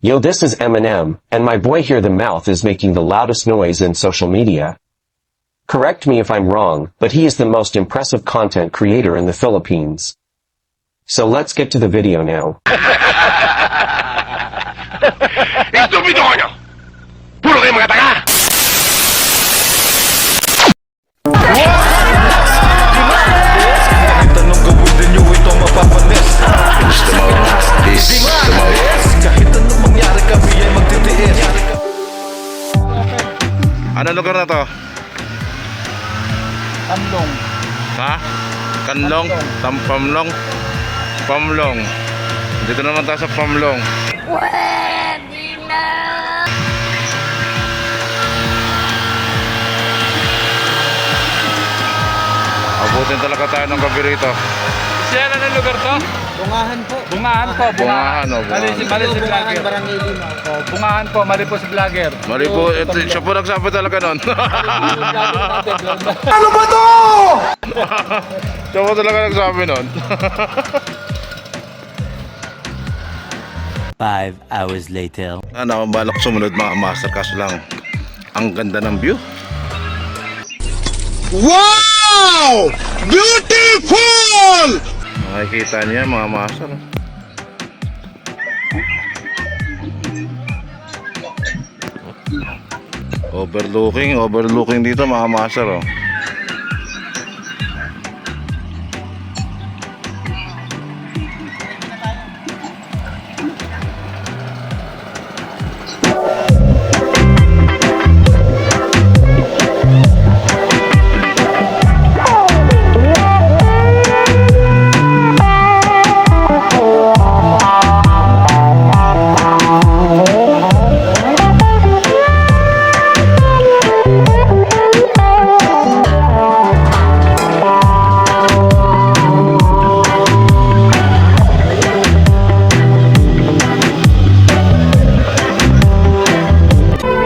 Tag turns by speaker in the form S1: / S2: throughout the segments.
S1: Yo, this is Eminem, and my boy here the mouth is making the loudest noise in social media. Correct me if I'm wrong, but he is the most impressive content creator in the Philippines. So let's get to the video now.
S2: Estúpido coño! ¡Puro kayo mga taga!
S3: Tanong gawin din nyo ito mapapanis. Kahit anong mangyari kami ay magtitiis.
S4: Ano lugar na to?
S5: Kanlong.
S4: Ha? Kanlong? Pamlong? Pamlong. Dito naman tayo sa Pamlong.
S6: Pwede na!
S4: Abutin talaga tayo ng gabi rito.
S5: Siya na ng lugar to?
S7: Bungahan po.
S5: Bungahan po,
S4: Bungahan, o,
S5: Mali si
S4: bungahan.
S5: vlogger.
S7: Barangay Lima.
S5: Oh, bungahan po, mali po si vlogger.
S4: Mali po, siya po nagsabi talaga nun.
S5: Ano ba to?
S4: Siya po talaga nagsabi nun.
S8: 5 hours later.
S4: Ano akong balak sumunod mga master, kaso lang ang ganda ng view.
S2: Wow! Beautiful!
S4: Makikita niya mga master. Overlooking dito mga master, oh.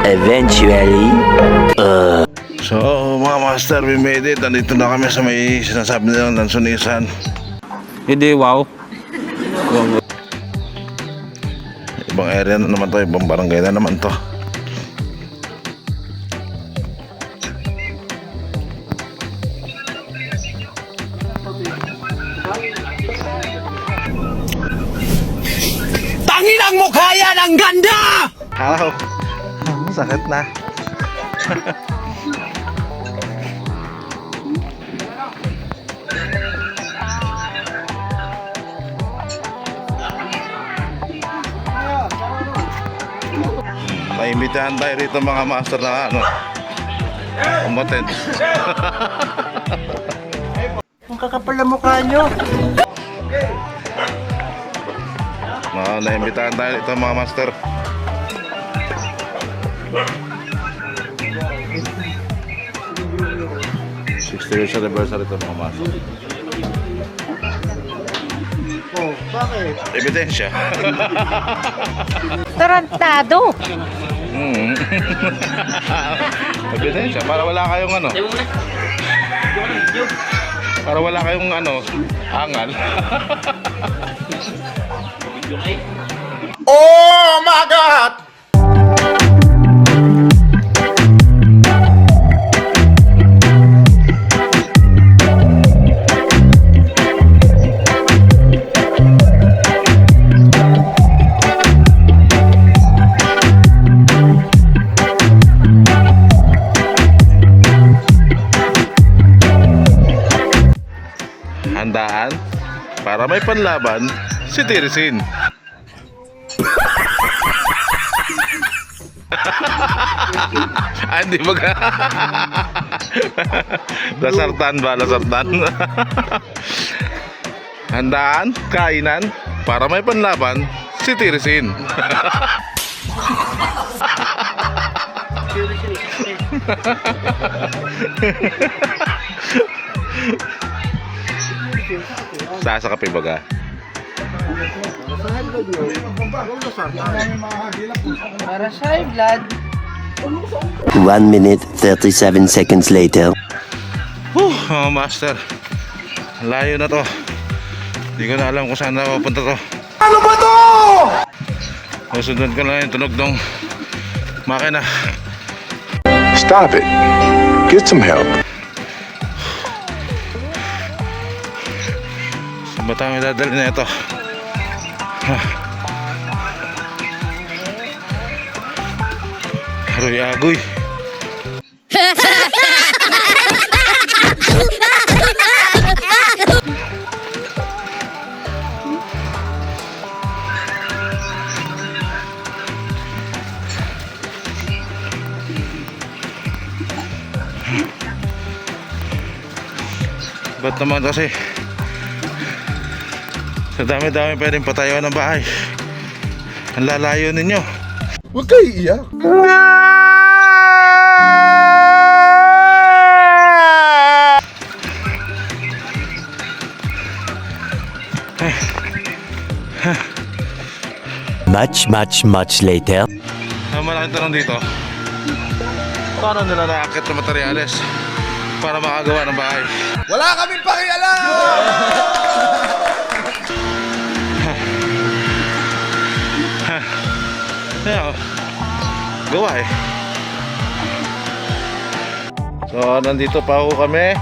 S8: Eventually,
S4: So mga master, we made it. Nandito na kami sa may sinasabi nilang Lansunisan.
S5: Hindi, wow.
S4: Ibang area na naman to, ibang barangay na naman to.
S7: Tangin ang mukha yan! Ang ganda!
S4: Hello. Sakit na. Maimbitahan tayo rito mga master na ano, umaten.
S7: Ang kakapal na mukha nyo.
S4: Naimbitahan tayo rito mga master. Years anniversary ito mga master.
S7: Oh, bakit?
S4: Ebidensya.
S6: Tarantado!
S4: Ebidensya, para wala kayong ano. Para wala kayong ano, angal.
S2: Oh my God!
S4: Handaan para may panlaban si Tirisin. Hindi ba ka? Lasartan ba? Lasartan. Handaan, kainan para may panlaban si Tirisin. Sa kape baga.
S7: Para sa blood.
S8: 1 minute 37 seconds later.
S4: Oh, master. Layo na to. Hindi ko na alam kung saan na mapunta to.
S2: Ano ba to?
S4: Susundan ko lang yung tunog ng makina.
S2: Stop it. Get some help.
S4: Saan ba tayo dadali na ito? Aroy agoy. Ba't naman kasi sa dami-dami pwedeng patayo ng bahay, ang lalayo ninyo.
S2: Huwag kayo iiyak.
S8: Much later.
S4: Ang malaking tanong dito, paano nila naakit na materyales para makagawa ng bahay?
S7: Wala kaming pakialam!
S4: Ayan, gawa eh. So nandito pa ako kami.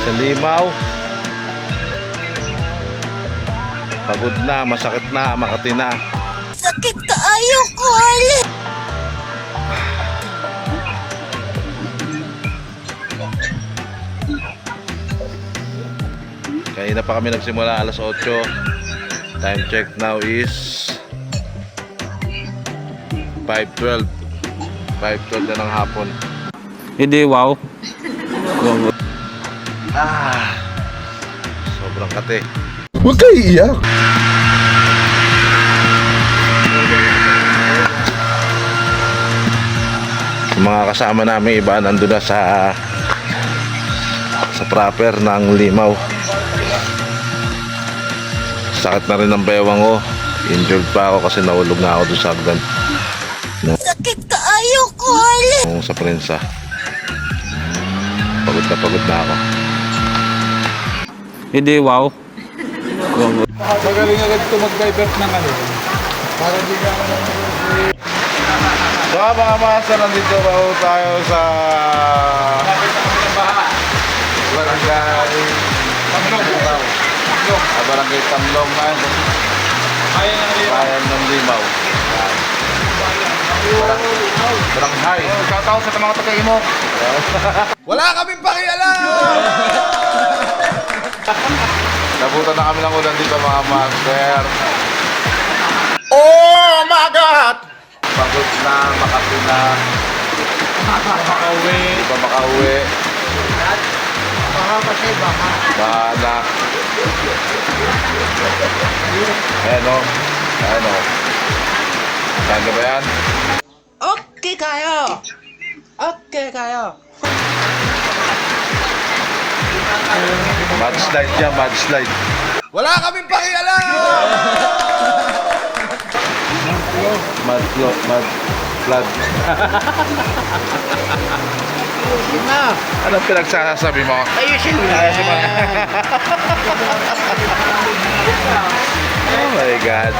S4: Sa Limaw. Pagod na, masakit na, makati na.
S6: Sakit kaayo ko, Ali.
S4: Kanina pa kami nagsimula, alas 8. Time check now is 5:12. 5:12 na ng hapon.
S5: Hindi, wow.
S4: Sobrang kate.
S2: Huwag kayo iiyak.
S4: Yung mga kasama namin iba nandun na sa proper ng Limaw. Sakit na rin ang bewang ko. Injured pa ako kasi nahulog na ako doon sa hagdan.
S6: Sakit kaayo ko, Ali.
S4: Nung sa prensa. Pagod na ako.
S5: Hindi, wow. Magaling agad ito mag-divert ng ano. Para di ka
S4: So mga master, nandito ba tayo sa Barangay Barangay Tamlong na bayan ng Limaw. Barangay.
S5: Shoutout sa mga taga-Imok.
S7: Wala kaming pakialam!
S4: Nabutan na kami ng ulan dito mga master.
S7: Oh my God!
S4: Pagod na, makati na. Hindi pa makauwi.
S7: Baka kasi baka.
S4: Bahala. Ayan o. Ayan o. Saan ka ba yan?
S7: Okay kayo! Okay kayo!
S4: Mudslide yan, mudslide.
S7: Wala kaming pakialam!
S4: Mud flood. Anong pinagsasabi mo?
S7: Ayusin mo
S4: Ayusin mo. Oh my God.